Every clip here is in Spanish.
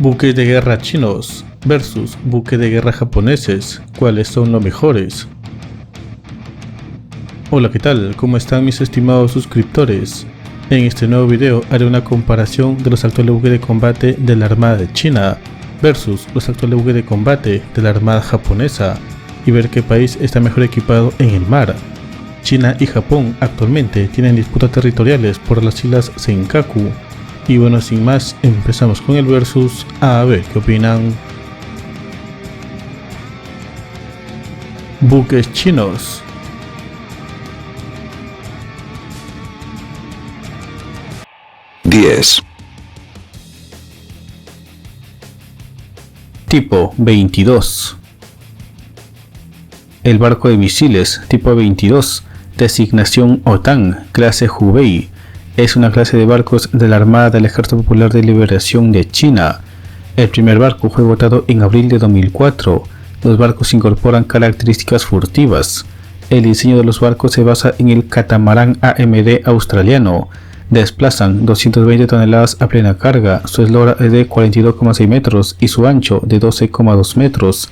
Buques de guerra chinos versus buques de guerra japoneses, ¿cuáles son los mejores? Hola, ¿qué tal? ¿Cómo están mis estimados suscriptores? En este nuevo video haré una comparación de los actuales buques de combate de la Armada de China versus los actuales buques de combate de la Armada japonesa y ver qué país está mejor equipado en el mar. China y Japón actualmente tienen disputas territoriales por las islas Senkaku. Y bueno, sin más, empezamos con el versus, a ver qué opinan. Buques chinos. Tipo 22. El barco de misiles tipo 22, designación OTAN, clase Hubei. Es una clase de barcos de la Armada del Ejército Popular de Liberación de China. El primer barco fue votado en abril de 2004. Los barcos incorporan características furtivas. El diseño de los barcos se basa en el catamarán AMD australiano. Desplazan 220 toneladas a plena carga. Su eslora es de 42,6 metros y su ancho de 12,2 metros.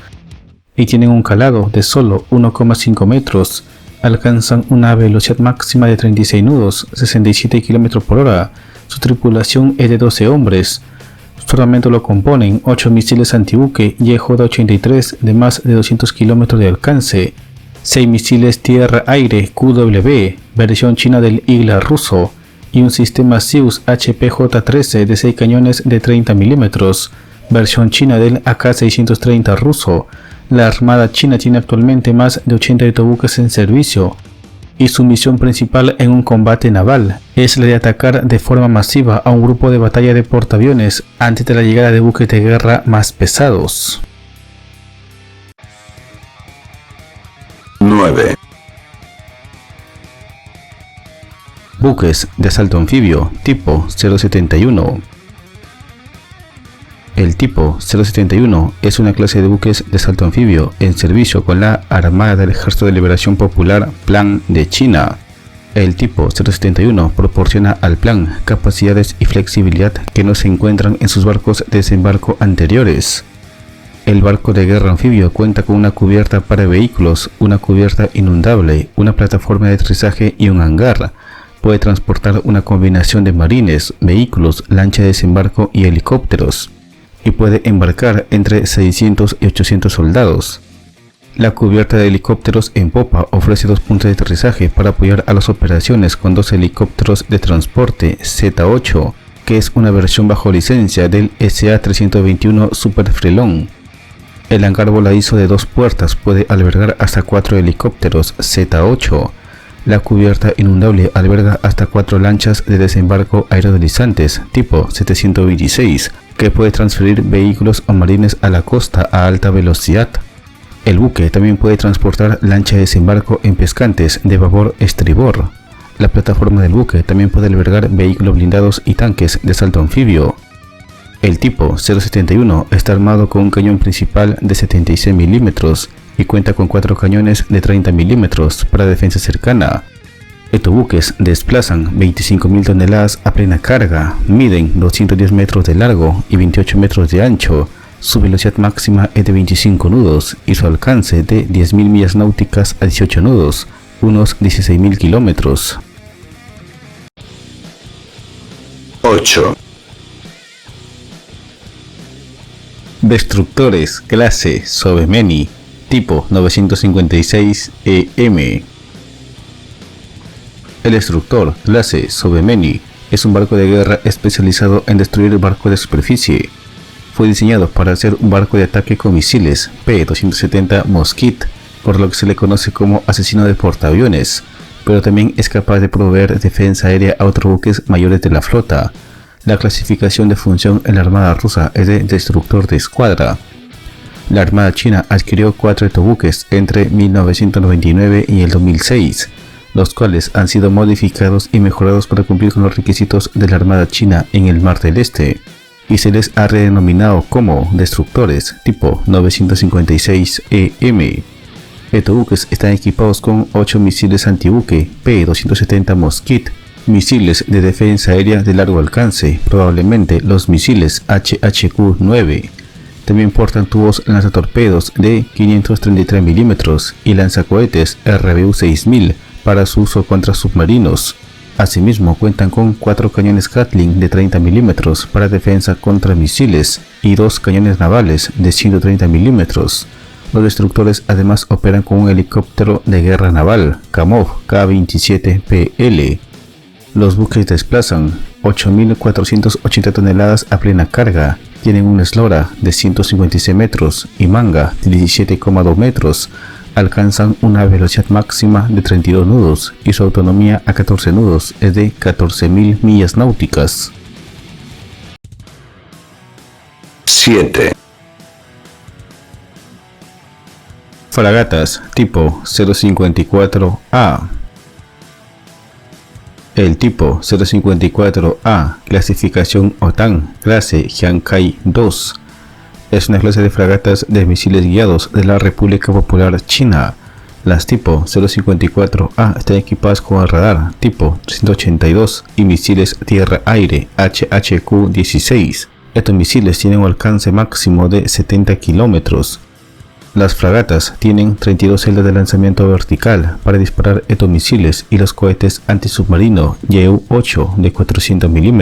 Y tienen un calado de solo 1,5 metros. Alcanzan una velocidad máxima de 36 nudos, 67 km por hora. Su tripulación es de 12 hombres. Su armamento lo componen 8 misiles antibuque YJ-83 de más de 200 km de alcance, 6 misiles tierra-aire QW, versión china del Igla ruso, y un sistema Zeus HPJ-13 de 6 cañones de 30 mm, versión china del AK-630 ruso. La Armada China tiene actualmente más de 80 autobuques en servicio y su misión principal en un combate naval es la de atacar de forma masiva a un grupo de batalla de portaaviones antes de la llegada de buques de guerra más pesados. 9. Buques de asalto anfibio tipo 071. El tipo 071 es una clase de buques de asalto anfibio en servicio con la Armada del Ejército de Liberación Popular Plan de China. El tipo 071 proporciona al Plan capacidades y flexibilidad que no se encuentran en sus barcos de desembarco anteriores. El barco de guerra anfibio cuenta con una cubierta para vehículos, una cubierta inundable, una plataforma de aterrizaje y un hangar. Puede transportar una combinación de marines, vehículos, lancha de desembarco y helicópteros, y puede embarcar entre 600 y 800 soldados. La cubierta de helicópteros en popa ofrece 2 puntos de aterrizaje para apoyar a las operaciones con 2 helicópteros de transporte Z8, que es una versión bajo licencia del SA-321 Super Frelon. El hangar voladizo de 2 puertas puede albergar hasta 4 helicópteros Z8. La cubierta inundable alberga hasta 4 lanchas de desembarco aerodeslizantes tipo 726, que puede transferir vehículos o marines a la costa a alta velocidad. El buque también puede transportar lancha de desembarco en pescantes de babor estribor. La plataforma del buque también puede albergar vehículos blindados y tanques de asalto anfibio. El tipo 071 está armado con un cañón principal de 76 mm y cuenta con 4 cañones de 30 mm para defensa cercana. Estos buques desplazan 25.000 toneladas a plena carga, miden 210 metros de largo y 28 metros de ancho, su velocidad máxima es de 25 nudos y su alcance de 10.000 millas náuticas a 18 nudos, unos 16.000 kilómetros. 8. Destructores clase Sobeimani tipo 956 EM. El destructor clase Sobeimani es un barco de guerra especializado en destruir barcos de superficie. Fue diseñado para ser un barco de ataque con misiles P-270 Mosquit, por lo que se le conoce como asesino de portaaviones, pero también es capaz de proveer defensa aérea a otros buques mayores de la flota. La clasificación de función en la Armada rusa es de destructor de escuadra. La Armada China adquirió 4 autobuques entre 1999 y el 2006, los cuales han sido modificados y mejorados para cumplir con los requisitos de la Armada China en el Mar del Este, y se les ha redenominado como destructores tipo 956 EM. Estos buques están equipados con 8 misiles antibuque P-270 Mosquit Misiles de defensa aérea de largo alcance, probablemente los misiles HHQ-9. También portan tubos lanzatorpedos de 533 mm y lanzacohetes RBU-6000 para su uso contra submarinos. Asimismo, cuentan con 4 cañones Gatling de 30 mm para defensa contra misiles y 2 cañones navales de 130 mm. Los destructores además operan con un helicóptero de guerra naval, Kamov K-27PL. Los buques desplazan 8.480 toneladas a plena carga, tienen una eslora de 156 metros y manga de 17,2 metros, alcanzan una velocidad máxima de 32 nudos y su autonomía a 14 nudos es de 14.000 millas náuticas. 7. Fragatas tipo 054A. El tipo 054A, clasificación OTAN, clase Jiankai 2, es una clase de fragatas de misiles guiados de la República Popular China. Las tipo 054A están equipadas con el radar tipo 382 y misiles tierra-aire HHQ-16. Estos misiles tienen un alcance máximo de 70 kilómetros. Las fragatas tienen 32 celdas de lanzamiento vertical para disparar estos misiles y los cohetes antisubmarino Ju-8 de 400 mm.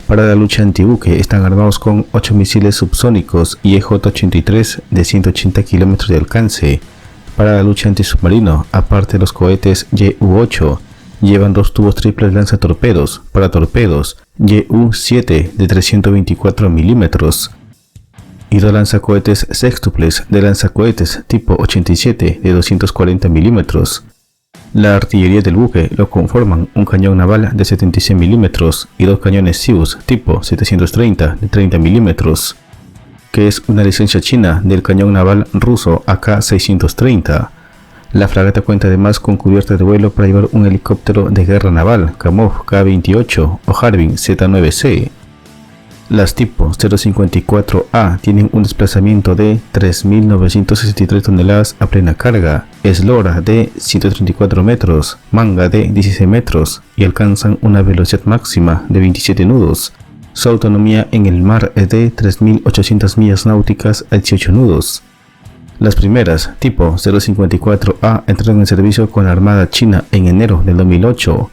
Para la lucha antibuque están armados con 8 misiles subsónicos YJ-83 de 180 km de alcance. Para la lucha antisubmarino, aparte de los cohetes Ju-8, llevan 2 tubos triples lanzatorpedos para torpedos Ju-7 de 324 mm. Y 2 lanzacohetes sextuples de lanzacohetes tipo 87 de 240 mm. La artillería del buque lo conforman un cañón naval de 76 mm y 2 cañones Zeus tipo 730 de 30 mm, que es una licencia china del cañón naval ruso AK-630. La fragata cuenta además con cubierta de vuelo para llevar un helicóptero de guerra naval Kamov K-28 o Harbin Z-9C. Las tipo 054A tienen un desplazamiento de 3.963 toneladas a plena carga, eslora de 134 metros, manga de 16 metros y alcanzan una velocidad máxima de 27 nudos. Su autonomía en el mar es de 3.800 millas náuticas a 18 nudos. Las primeras, tipo 054A, entraron en servicio con la Armada China en enero del 2008.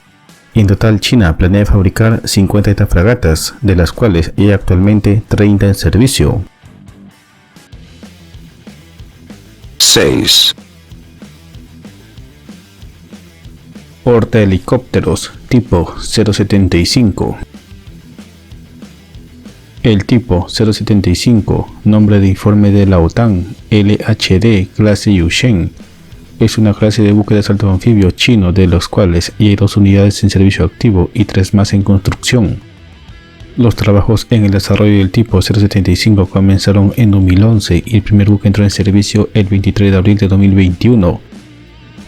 Y en total China planea fabricar 50 de estas fragatas, de las cuales hay actualmente 30 en servicio. 6. Portahelicópteros tipo 075. El tipo 075, nombre de informe de la OTAN, LHD clase Yushen, es una clase de buque de asalto anfibio chino, de los cuales ya hay 2 unidades en servicio activo y 3 más en construcción. Los trabajos en el desarrollo del tipo 075 comenzaron en 2011 y el primer buque entró en servicio el 23 de abril de 2021.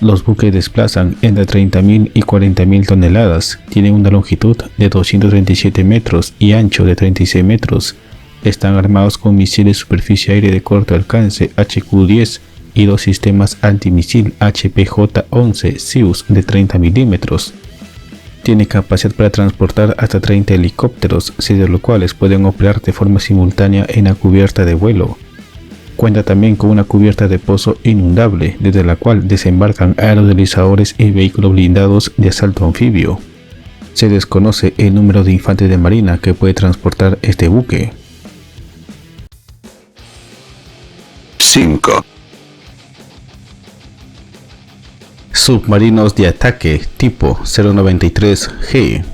Los buques desplazan entre 30.000 y 40.000 toneladas, tienen una longitud de 237 metros y ancho de 36 metros. Están armados con misiles superficie aire de corto alcance HQ-10 y 2 sistemas antimisil HPJ-11 Zeus de 30 mm. Tiene capacidad para transportar hasta 30 helicópteros, 6 de los cuales pueden operar de forma simultánea en la cubierta de vuelo. Cuenta también con una cubierta de pozo inundable, desde la cual desembarcan aerodeslizadores y vehículos blindados de asalto anfibio. Se desconoce el número de infantes de marina que puede transportar este buque. 5. Submarinos de ataque tipo 093G.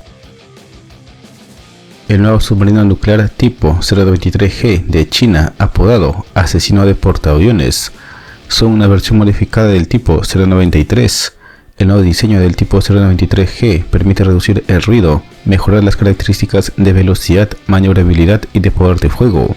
El nuevo submarino nuclear tipo 093G de China, apodado Asesino de Portaaviones, son una versión modificada del tipo 093. El nuevo diseño del tipo 093G permite reducir el ruido, mejorar las características de velocidad, maniobrabilidad y de poder de fuego.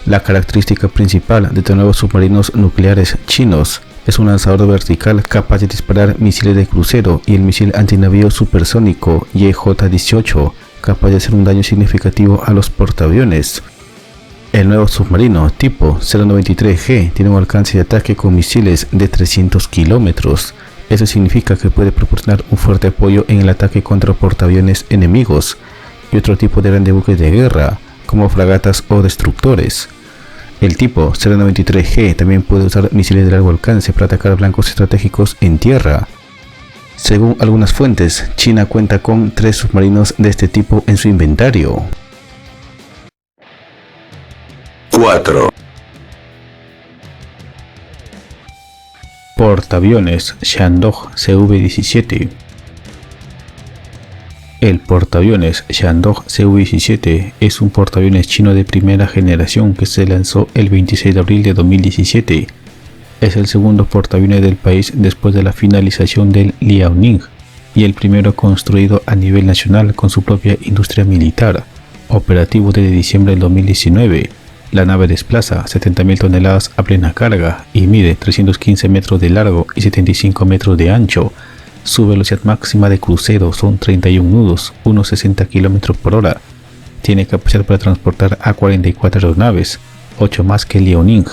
La característica principal de estos nuevos submarinos nucleares chinos es un lanzador vertical capaz de disparar misiles de crucero y el misil antinavío supersónico YJ-18, capaz de hacer un daño significativo a los portaaviones. El nuevo submarino tipo 093G tiene un alcance de ataque con misiles de 300 kilómetros, Eso significa que puede proporcionar un fuerte apoyo en el ataque contra portaaviones enemigos y otro tipo de grandes buques de guerra, como fragatas o destructores. El tipo 093G también puede usar misiles de largo alcance para atacar blancos estratégicos en tierra. Según algunas fuentes, China cuenta con 3 submarinos de este tipo en su inventario. 4. Portaaviones Shandong CV-17. El portaaviones Shandong CV-17 es un portaaviones chino de primera generación que se lanzó el 26 de abril de 2017. Es el segundo portaaviones del país después de la finalización del Liaoning y el primero construido a nivel nacional con su propia industria militar. Operativo desde diciembre del 2019, la nave desplaza 70.000 toneladas a plena carga y mide 315 metros de largo y 75 metros de ancho. Su velocidad máxima de crucero son 31 nudos, unos 60 km por hora. Tiene capacidad para transportar a 44 aeronaves, 8 más que el Liaoning.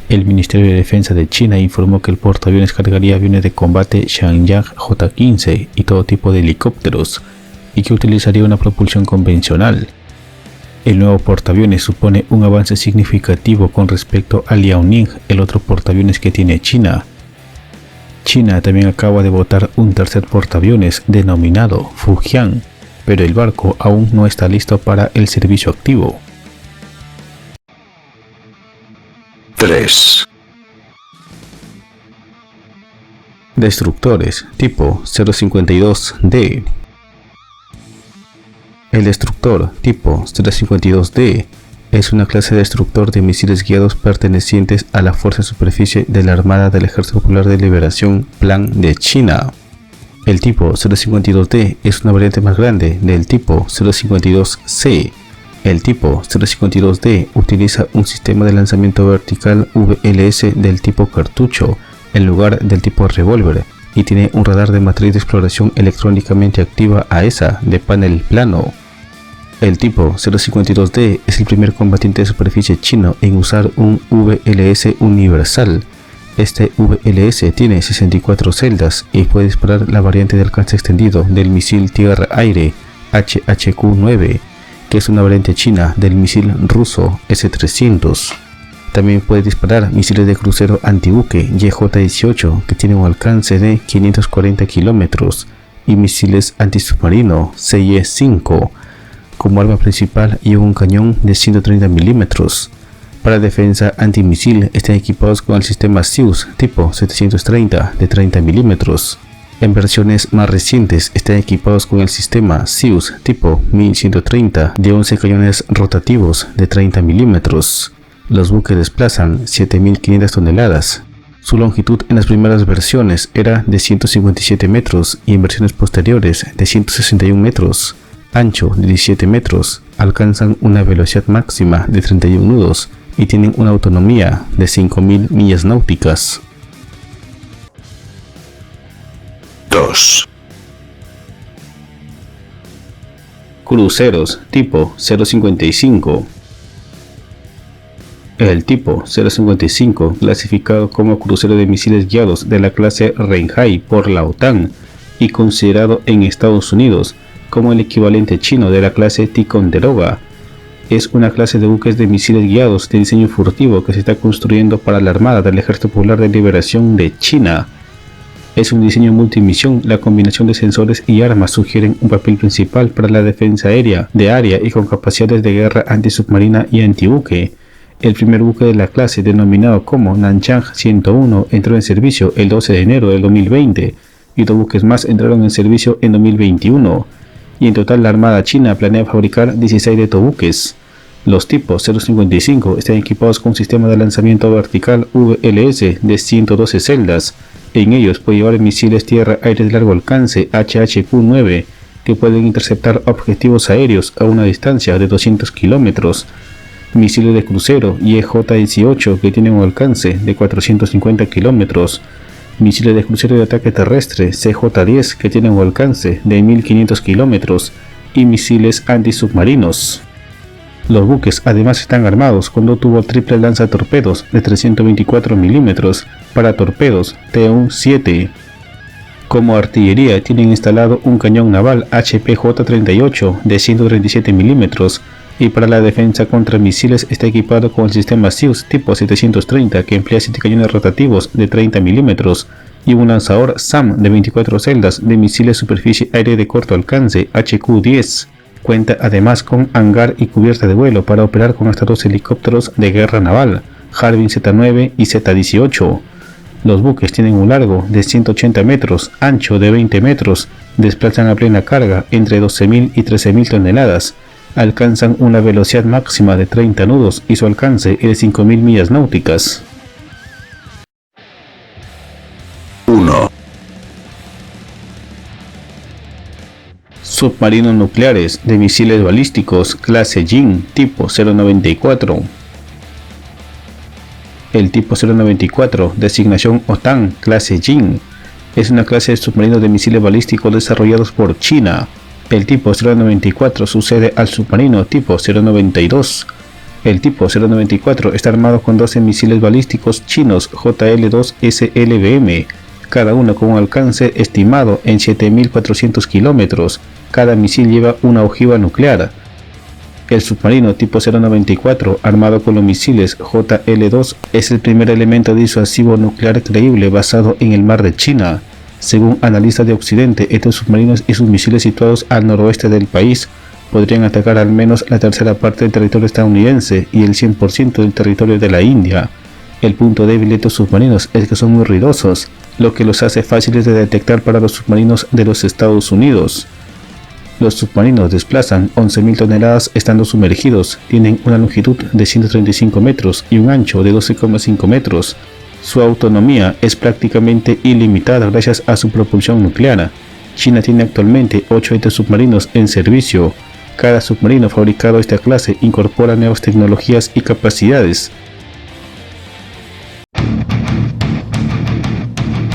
El Ministerio de Defensa de China informó que el portaaviones cargaría aviones de combate Xianyang J-15 y todo tipo de helicópteros, y que utilizaría una propulsión convencional. El nuevo portaaviones supone un avance significativo con respecto al Liaoning, el otro portaaviones que tiene China. China también acaba de votar un tercer portaaviones denominado Fujian, pero el barco aún no está listo para el servicio activo. 3. Destructores tipo 052D. El destructor tipo 052D es una clase de destructor de misiles guiados pertenecientes a la Fuerza de Superficie de la Armada del Ejército Popular de Liberación Plan de China. El tipo 052D es una variante más grande del tipo 052C. El tipo 052D utiliza un sistema de lanzamiento vertical VLS del tipo cartucho en lugar del tipo revólver y tiene un radar de matriz de exploración electrónicamente activa AESA de panel plano. El tipo 052D es el primer combatiente de superficie chino en usar un VLS universal. Este VLS tiene 64 celdas y puede disparar la variante de alcance extendido del misil tierra-aire HHQ-9, que es una variante china del misil ruso S-300. También puede disparar misiles de crucero antibuque YJ-18 que tienen un alcance de 540 kilómetros y misiles antisubmarino CY-5 como arma principal y un cañón de 130 milímetros. Para defensa antimisil están equipados con el sistema Zeus tipo 730 de 30 milímetros. En versiones más recientes están equipados con el sistema Zeus tipo 1130 de 11 cañones rotativos de 30 milímetros. Los buques desplazan 7.500 toneladas. Su longitud en las primeras versiones era de 157 metros y en versiones posteriores de 161 metros. Ancho de 17 metros, alcanzan una velocidad máxima de 31 nudos y tienen una autonomía de 5.000 millas náuticas. 2. Cruceros tipo 055. El tipo 055, clasificado como crucero de misiles guiados de la clase Renhai por la OTAN y considerado en Estados Unidos como el equivalente chino de la clase Ticonderoga, es una clase de buques de misiles guiados de diseño furtivo que se está construyendo para la Armada del Ejército Popular de Liberación de China. Es un diseño multimisión. La combinación de sensores y armas sugieren un papel principal para la defensa aérea de área y con capacidades de guerra antisubmarina y antibuque. El primer buque de la clase, denominado como Nanchang 101, entró en servicio el 12 de enero del 2020 y 2 buques más entraron en servicio en 2021. Y en total la Armada China planea fabricar 16 de buques. Los tipos 055 están equipados con un sistema de lanzamiento vertical VLS de 112 celdas. En ellos puede llevar misiles tierra-aire de largo alcance HHQ-9 que pueden interceptar objetivos aéreos a una distancia de 200 kilómetros. Misiles de crucero YJ-18 que tienen un alcance de 450 kilómetros. Misiles de crucero de ataque terrestre CJ-10 que tienen un alcance de 1500 kilómetros y misiles antisubmarinos. Los buques además están armados con un tubo triple lanzatorpedos de 324 milímetros para torpedos T-7 Como artillería tienen instalado un cañón naval HPJ-38 de 137 mm y para la defensa contra misiles está equipado con el sistema Zeus tipo 730 que emplea 7 cañones rotativos de 30 mm y un lanzador SAM de 24 celdas de misiles superficie aire de corto alcance HQ-10. Cuenta además con hangar y cubierta de vuelo para operar con hasta 2 helicópteros de guerra naval, Harbin Z-9 y Z-18. Los buques tienen un largo de 180 metros, ancho de 20 metros, desplazan a plena carga entre 12.000 y 13.000 toneladas, alcanzan una velocidad máxima de 30 nudos y su alcance es de 5.000 millas náuticas. 1. Submarinos nucleares de misiles balísticos clase JIN tipo 094. El tipo 094, designación OTAN, clase JIN, es una clase de submarinos de misiles balísticos desarrollados por China. El tipo 094 sucede al submarino tipo 092. El tipo 094 está armado con 12 misiles balísticos chinos JL-2 SLBM, cada uno con un alcance estimado en 7.400 kilómetros. Cada misil lleva una ojiva nuclear. El submarino tipo 094, armado con los misiles JL-2, es el primer elemento disuasivo nuclear creíble basado en el mar de China. Según analistas de Occidente, estos submarinos y sus misiles situados al noroeste del país podrían atacar al menos la tercera parte del territorio estadounidense y el 100% del territorio de la India. El punto débil de estos submarinos es que son muy ruidosos, lo que los hace fáciles de detectar para los submarinos de los Estados Unidos. Los submarinos desplazan 11.000 toneladas estando sumergidos, tienen una longitud de 135 metros y un ancho de 12,5 metros. Su autonomía es prácticamente ilimitada gracias a su propulsión nuclear. China tiene actualmente 8 de estos submarinos en servicio. Cada submarino fabricado de esta clase incorpora nuevas tecnologías y capacidades.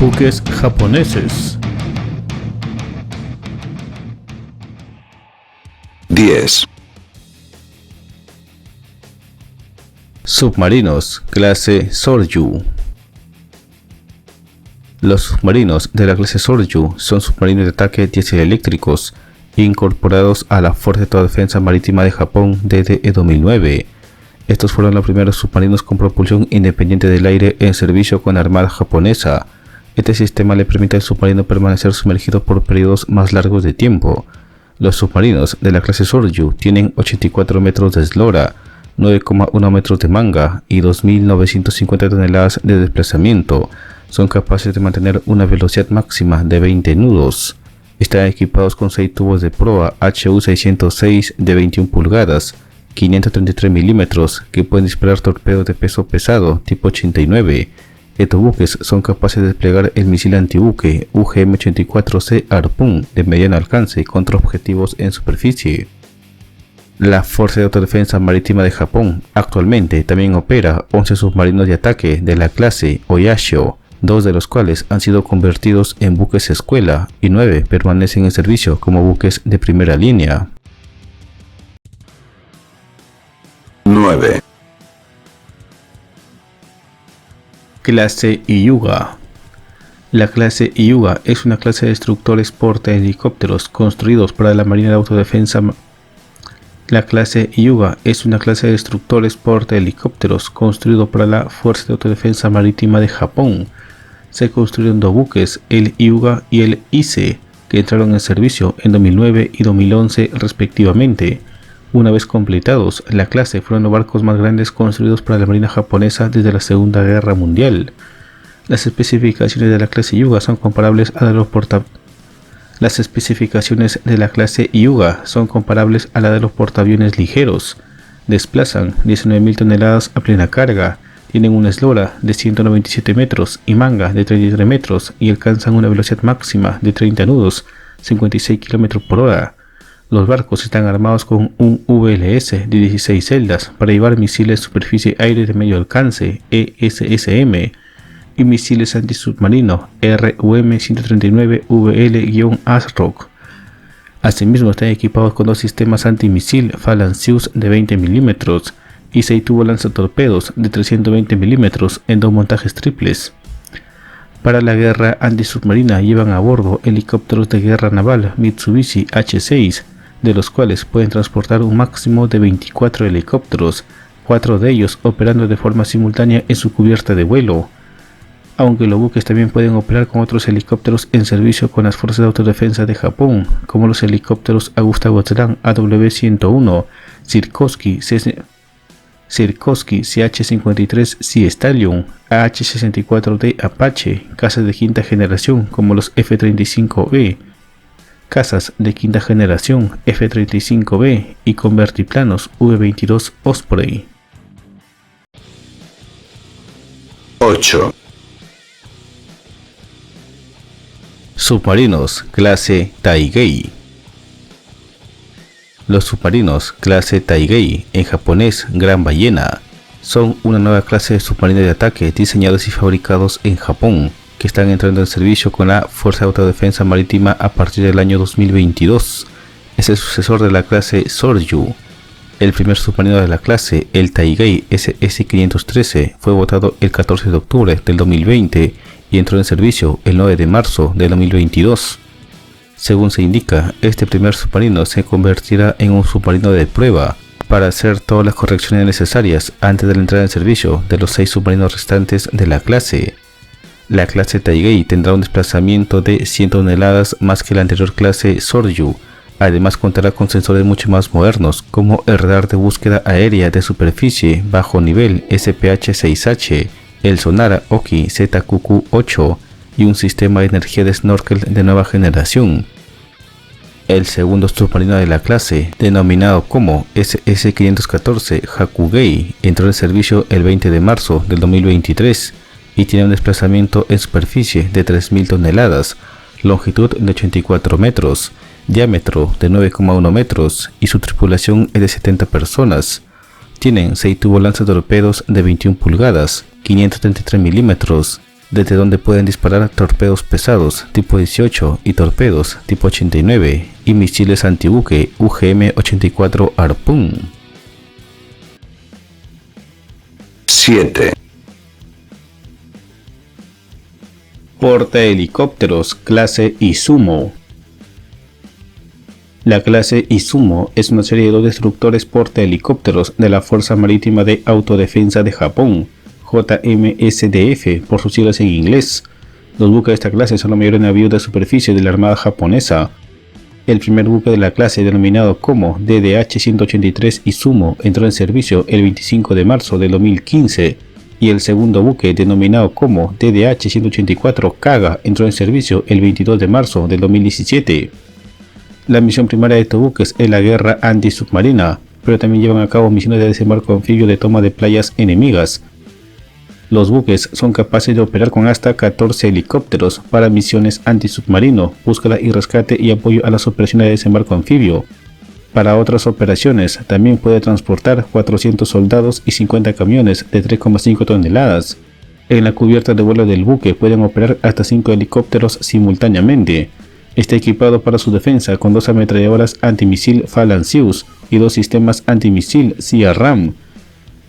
Buques japoneses. 10. Submarinos clase Soryu. Los submarinos de la clase Soryu son submarinos de ataque dieseléctricos incorporados a la Fuerza de Autodefensa Marítima de Japón desde el 2009. Estos fueron los primeros submarinos con propulsión independiente del aire en servicio con la Armada japonesa. Este sistema le permite al submarino permanecer sumergido por periodos más largos de tiempo. Los submarinos de la clase Soryu tienen 84 metros de eslora, 9,1 metros de manga y 2.950 toneladas de desplazamiento. Son capaces de mantener una velocidad máxima de 20 nudos. Están equipados con 6 tubos de proa HU-606 de 21 pulgadas, 533 milímetros, que pueden disparar torpedos de peso pesado tipo 89. Estos buques son capaces de desplegar el misil antibuque UGM-84C Harpoon de mediano alcance contra objetivos en superficie. La Fuerza de Autodefensa Marítima de Japón actualmente también opera 11 submarinos de ataque de la clase Oyashio, 2 de los cuales han sido convertidos en buques escuela y 9 permanecen en servicio como buques de primera línea. 9. Clase Hyuga. La clase Hyuga es una clase de destructores portahelicópteros construidos para la Marina de Autodefensa. La clase Hyuga es una clase de destructores portahelicópteros construido para la Fuerza de Autodefensa Marítima de Japón. Se construyeron 2 buques, el Hyuga y el Ise, que entraron en servicio en 2009 y 2011 respectivamente. Una vez completados, la clase fueron los barcos más grandes construidos para la Marina japonesa desde la Segunda Guerra Mundial. Las especificaciones de la clase Hyuga son comparables a la de los portaaviones ligeros. Desplazan 19.000 toneladas a plena carga, tienen una eslora de 197 metros y manga de 33 metros y alcanzan una velocidad máxima de 30 nudos, 56 km por hora. Los barcos están armados con un VLS de 16 celdas para llevar misiles superficie-aire de medio alcance ESSM y misiles antisubmarino RUM-139VL-ASROC. Asimismo están equipados con 2 sistemas antimisil Phalanx de 20 mm y 6 tubos lanzatorpedos de 320 mm en 2 montajes triples. Para la guerra antisubmarina llevan a bordo helicópteros de guerra naval Mitsubishi H-6, de los cuales pueden transportar un máximo de 24 helicópteros, 4 de ellos operando de forma simultánea en su cubierta de vuelo. Aunque los buques también pueden operar con otros helicópteros en servicio con las Fuerzas de Autodefensa de Japón, como los helicópteros Augusta-Westland AW-101, Sikorsky CH-53 Sea Stallion, AH-64D Apache, cazas de quinta generación como los F-35B, cazas de quinta generación F-35B y convertiplanos V-22 Osprey. 8. Submarinos clase Taigei. Los submarinos clase Taigei, en japonés Gran Ballena, son una nueva clase de submarinos de ataque diseñados y fabricados en Japón, que están entrando en servicio con la Fuerza de Autodefensa Marítima a partir del año 2022. Es el sucesor de la clase Soryu. El primer submarino de la clase, el Taigei SS-513, fue votado el 14 de octubre del 2020 y entró en servicio el 9 de marzo del 2022. Según se indica, este primer submarino se convertirá en un submarino de prueba para hacer todas las correcciones necesarias antes de la entrada en servicio de los 6 submarinos restantes de la clase. La clase Taigei tendrá un desplazamiento de 100 toneladas más que la anterior clase Soryu. Además contará con sensores mucho más modernos como el radar de búsqueda aérea de superficie bajo nivel SPH-6H, el sonar Oki ZQQ-8 y un sistema de energía de snorkel de nueva generación. El segundo submarino de la clase, denominado como SS-514 Hakugei, entró en servicio el 20 de marzo del 2023 y tiene un desplazamiento en superficie de 3.000 toneladas, longitud de 84 metros, diámetro de 9,1 metros y su tripulación es de 70 personas. Tienen 6 tubos lanzatorpedos de 21 pulgadas, 533 milímetros, desde donde pueden disparar torpedos pesados tipo 18 y torpedos tipo 89 y misiles antibuque UGM-84 Harpoon. 7. Portahelicópteros clase Izumo. La clase Izumo es una serie de 2 destructores portahelicópteros de la Fuerza Marítima de Autodefensa de Japón, JMSDF por sus siglas en inglés. Los buques de esta clase son los mayores navíos de superficie de la Armada japonesa. El primer buque de la clase, denominado como DDH-183 Izumo, entró en servicio el 25 de marzo de 2015, y el segundo buque, denominado como DDH-184 Kaga, entró en servicio el 22 de marzo del 2017. La misión primaria de estos buques es la guerra antisubmarina, pero también llevan a cabo misiones de desembarco anfibio de toma de playas enemigas. Los buques son capaces de operar con hasta 14 helicópteros para misiones antisubmarino, búsqueda y rescate y apoyo a las operaciones de desembarco anfibio. Para otras operaciones también puede transportar 400 soldados y 50 camiones de 3,5 toneladas. En la cubierta de vuelo del buque pueden operar hasta 5 helicópteros simultáneamente. Está equipado para su defensa con 2 ametralladoras antimisil Phalanx y 2 sistemas antimisil SIA-RAM.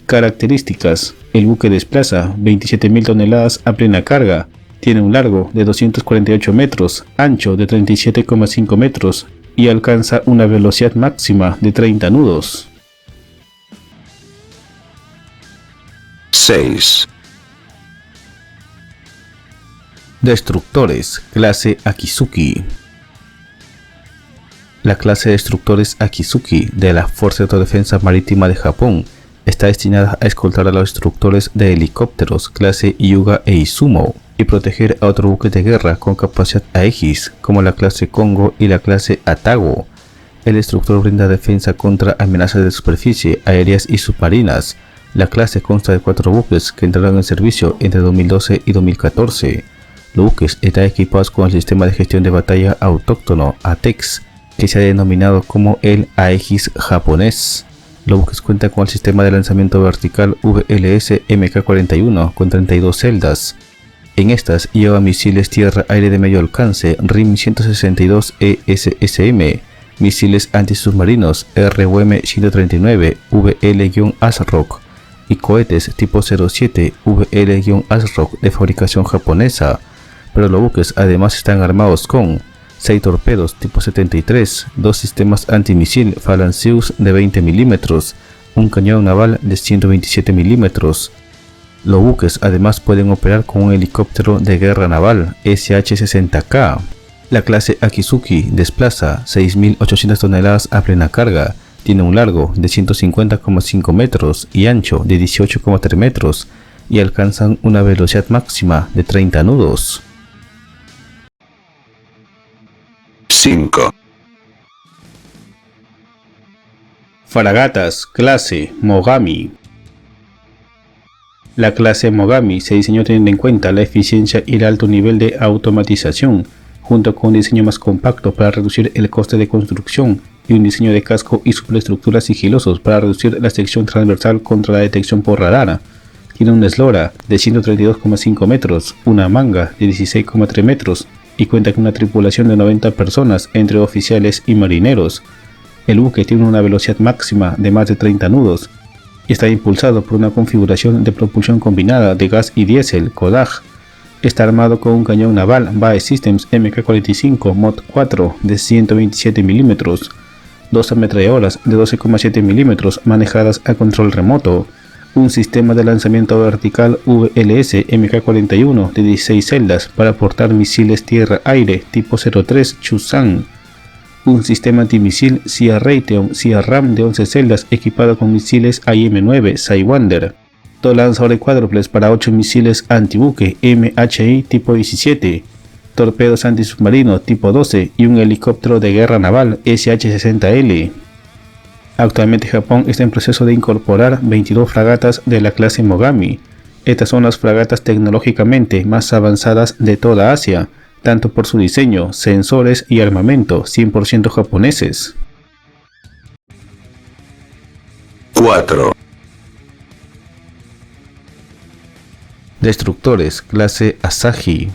Características: el buque desplaza 27.000 toneladas a plena carga, tiene un largo de 248 metros, ancho de 37,5 metros y alcanza una velocidad máxima de 30 nudos. 6. Destructores clase Akizuki. La clase de destructores Akizuki de la Fuerza de Autodefensa Marítima de Japón está destinada a escoltar a los destructores de helicópteros clase Hyuga e Izumo y proteger a otros buques de guerra con capacidad Aegis como la clase Kongo y la clase Atago. El destructor brinda defensa contra amenazas de superficie, aéreas y submarinas. La clase consta de 4 buques que entraron en servicio entre 2012 y 2014. Los buques están equipados con el sistema de gestión de batalla autóctono ATEX, que se ha denominado como el Aegis japonés. Los buques cuentan con el sistema de lanzamiento vertical VLS Mk-41 con 32 celdas. En estas lleva misiles tierra-aire de medio alcance RIM 162 ESSM, misiles antisubmarinos RWM-139 VL-ASROC y cohetes tipo 07 VL-ASROC de fabricación japonesa. pero los buques además están armados con 6 torpedos tipo 73, 2 sistemas antimisil Phalanxeus de 20 mm, un cañón naval de 127 mm. Los buques además pueden operar con un helicóptero de guerra naval SH-60K. La clase Akizuki desplaza 6.800 toneladas a plena carga, tiene un largo de 150,5 metros y ancho de 18,3 metros y alcanzan una velocidad máxima de 30 nudos. 5. Fragatas clase Mogami. La clase Mogami se diseñó teniendo en cuenta la eficiencia y el alto nivel de automatización, junto con un diseño más compacto para reducir el coste de construcción y un diseño de casco y superestructura sigilosos para reducir la sección transversal contra la detección por radar. Tiene un eslora de 132,5 metros, una manga de 16,3 metros y cuenta con una tripulación de 90 personas entre oficiales y marineros. El buque tiene una velocidad máxima de más de 30 nudos y está impulsado por una configuración de propulsión combinada de gas y diésel Kodag. Está armado con un cañón naval BAE Systems Mk-45 Mod 4 de 127 mm, 2 ametralladoras de 12,7 mm manejadas a control remoto, un sistema de lanzamiento vertical VLS Mk-41 de 16 celdas para portar misiles tierra-aire tipo 03 Chusan, un sistema antimisil SIA Raytheon SIA-RAM de 11 celdas equipado con misiles IM-9 Sidewinder, 2 lanzadores cuádruples para 8 misiles antibuque MHI tipo 17, torpedos antisubmarino tipo 12 y un helicóptero de guerra naval SH-60L. Actualmente Japón está en proceso de incorporar 22 fragatas de la clase Mogami. Estas son las fragatas tecnológicamente más avanzadas de toda Asia, tanto por su diseño, sensores y armamento 100% japoneses. 4. Destructores clase Asahi.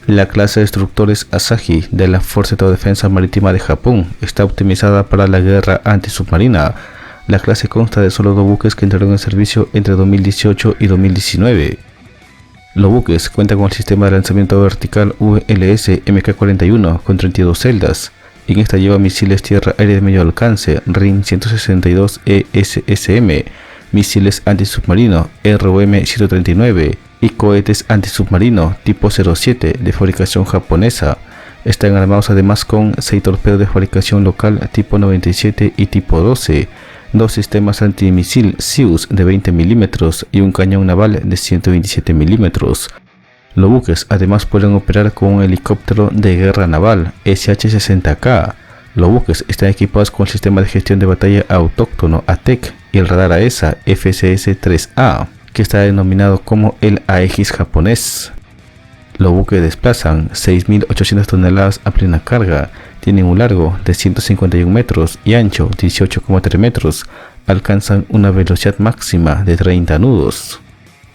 La clase de destructores Asahi de la Fuerza de Defensa Marítima de Japón está optimizada para la guerra antisubmarina. La clase consta de solo 2 buques que entraron en servicio entre 2018 y 2019. Los buques cuentan con el sistema de lanzamiento vertical VLS Mk-41 con 32 celdas. En esta lleva misiles tierra-aire de medio alcance RIM 162 ESSM, misiles antisubmarino ROM-139 y cohetes antisubmarino tipo 07 de fabricación japonesa. Están armados además con 6 torpedos de fabricación local tipo 97 y tipo 12, 2 sistemas antimisil Zeus de 20 mm y un cañón naval de 127 mm. Los buques además pueden operar con un helicóptero de guerra naval SH-60K. Los buques están equipados con el sistema de gestión de batalla autóctono ATEC y el radar AESA FCS-3A, que está denominado como el Aegis japonés. Los buques desplazan 6.800 toneladas a plena carga, tienen un largo de 151 metros y ancho 18,3 metros, alcanzan una velocidad máxima de 30 nudos.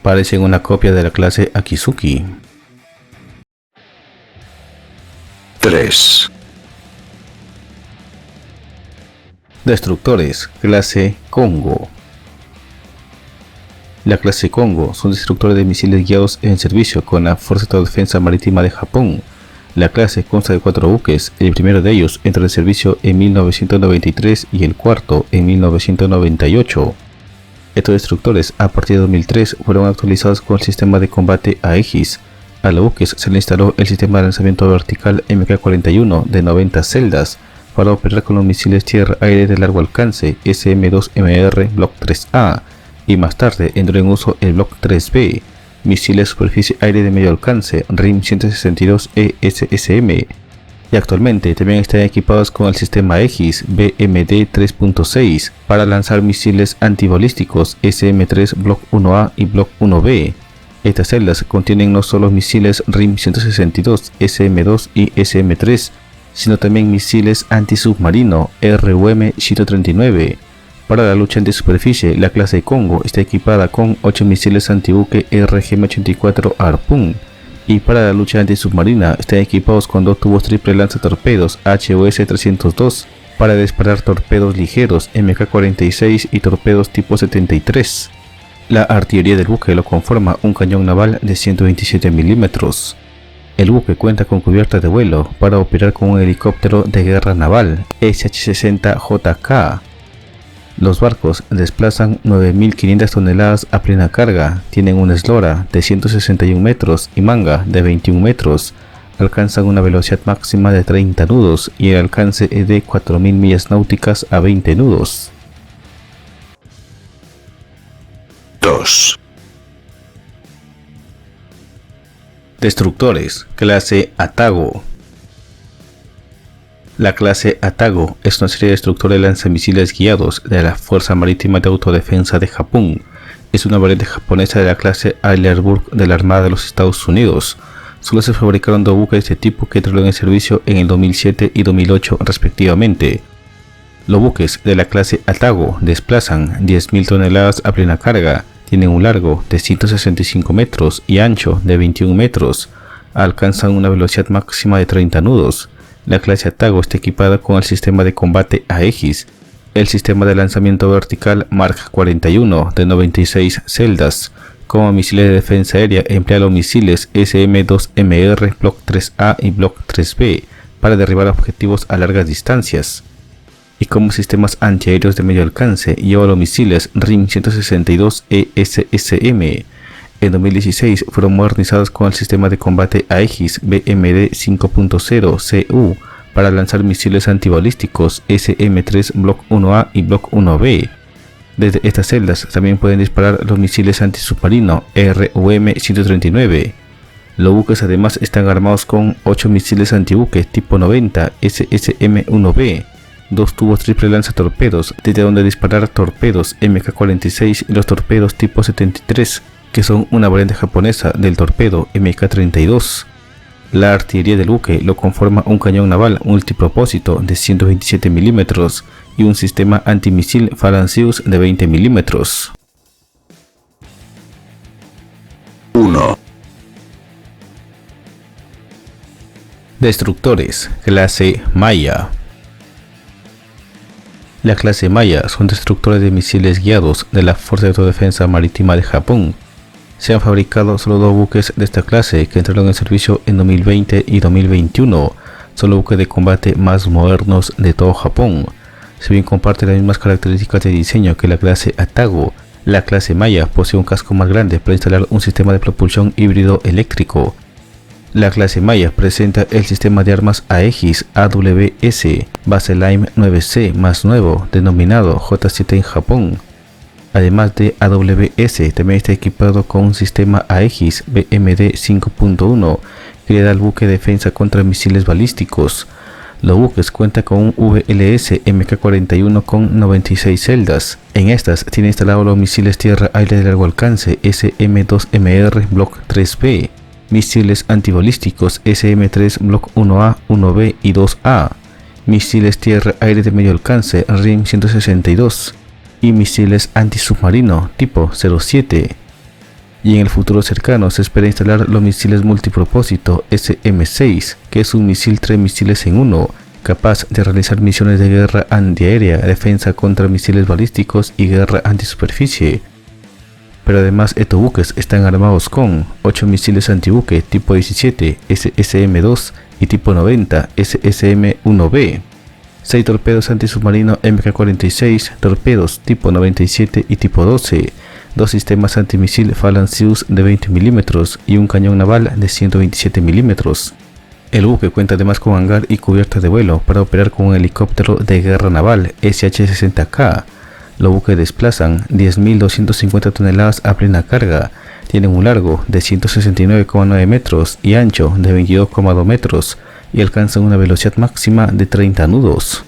Parecen una copia de la clase Akizuki. 3. Destructores clase Kongo. La clase Kongo son destructores de misiles guiados en servicio con la Fuerza de Defensa Marítima de Japón. La clase consta de 4 buques, el primero de ellos entró en servicio en 1993 y el cuarto en 1998. Estos destructores a partir de 2003 fueron actualizados con el sistema de combate Aegis. A los buques se le instaló el sistema de lanzamiento vertical Mk-41 de 90 celdas para operar con los misiles tierra-aire de largo alcance SM-2MR Block 3A, y más tarde entró en uso el Block 3B, misiles superficie-aire de medio alcance RIM 162 ESSM, y actualmente también están equipados con el sistema Aegis BMD 3.6 para lanzar misiles antibalísticos SM-3 Block 1A y Block 1B. Estas celdas contienen no solo misiles RIM 162, SM-2 y SM-3, sino también misiles antisubmarino RUM-139. Para la lucha antisuperficie, la clase Kongo está equipada con 8 misiles antibuque RGM-84 Harpoon, y para la lucha antisubmarina están equipados con 2 tubos triple lanzatorpedos HOS-302 para disparar torpedos ligeros MK-46 y torpedos tipo 73. La artillería del buque lo conforma un cañón naval de 127 milímetros. El buque cuenta con cubierta de vuelo para operar con un helicóptero de guerra naval SH-60JK. Los barcos desplazan 9.500 toneladas a plena carga, tienen una eslora de 161 metros y manga de 21 metros, alcanzan una velocidad máxima de 30 nudos y el alcance es de 4.000 millas náuticas a 20 nudos. 2. Destructores, clase Atago. La clase Atago es una serie de destructores de lanzamisiles guiados de la Fuerza Marítima de Autodefensa de Japón. Es una variante japonesa de la clase Arleigh de la Armada de los Estados Unidos. Solo se fabricaron 2 buques de este tipo que entraron en servicio en el 2007 y 2008 respectivamente. Los buques de la clase Atago desplazan 10.000 toneladas a plena carga, tienen un largo de 165 metros y ancho de 21 metros, alcanzan una velocidad máxima de 30 nudos. La clase Atago está equipada con el sistema de combate Aegis, el sistema de lanzamiento vertical Mark 41 de 96 celdas. Como misiles de defensa aérea emplea los misiles SM-2MR Block 3A y Block 3B para derribar objetivos a largas distancias. Y como sistemas antiaéreos de medio alcance lleva los misiles RIM 162 ESSM. En 2016 fueron modernizados con el sistema de combate Aegis BMD 5.0 CU para lanzar misiles antibalísticos SM-3 Block 1A y Block 1B. Desde estas celdas también pueden disparar los misiles antisubmarino RUM-139. Los buques además están armados con 8 misiles antibuque tipo 90 SSM-1B, 2 tubos triple lanzatorpedos desde donde disparar torpedos MK-46 y los torpedos tipo 73, que son una variante japonesa del torpedo MK-32. La artillería del buque lo conforma un cañón naval multipropósito de 127 milímetros y un sistema antimisil Phalanxeus de 20 milímetros. 1. Destructores, clase Maya. La clase Maya son destructores de misiles guiados de la Fuerza de Autodefensa Marítima de Japón. Se han fabricado solo 2 buques de esta clase que entraron en servicio en 2020 y 2021. Son los buques de combate más modernos de todo Japón. Si bien comparte las mismas características de diseño que la clase Atago, la clase Maya posee un casco más grande para instalar un sistema de propulsión híbrido eléctrico. La clase Maya presenta el sistema de armas Aegis AWS Baseline 9C más nuevo, denominado J7 en Japón. Además de AWS, también está equipado con un sistema Aegis BMD 5.1 que le da al buque defensa contra misiles balísticos. Los buques cuentan con un VLS MK-41 con 96 celdas. En estas tiene instalados los misiles tierra-aire de largo alcance SM-2MR Block 3B, misiles antibalísticos SM-3 Block 1A, 1B y 2A, misiles tierra-aire de medio alcance RIM 162 y misiles antisubmarino tipo 07. Y en el futuro cercano se espera instalar los misiles multipropósito SM-6, que es un misil 3 misiles en uno, capaz de realizar misiones de guerra antiaérea, defensa contra misiles balísticos y guerra antisuperficie. Pero además estos buques están armados con 8 misiles antibuque tipo 17 SSM-2 y tipo 90 SSM-1B, 6 torpedos antisubmarino MK-46, torpedos tipo 97 y tipo 12, 2 sistemas antimisil Phalanxeus de 20 milímetros y un cañón naval de 127 milímetros. El buque cuenta además con hangar y cubierta de vuelo para operar con un helicóptero de guerra naval SH-60K. Los buques desplazan 10.250 toneladas a plena carga, tienen un largo de 169,9 metros y ancho de 22,2 metros y alcanzan una velocidad máxima de 30 nudos.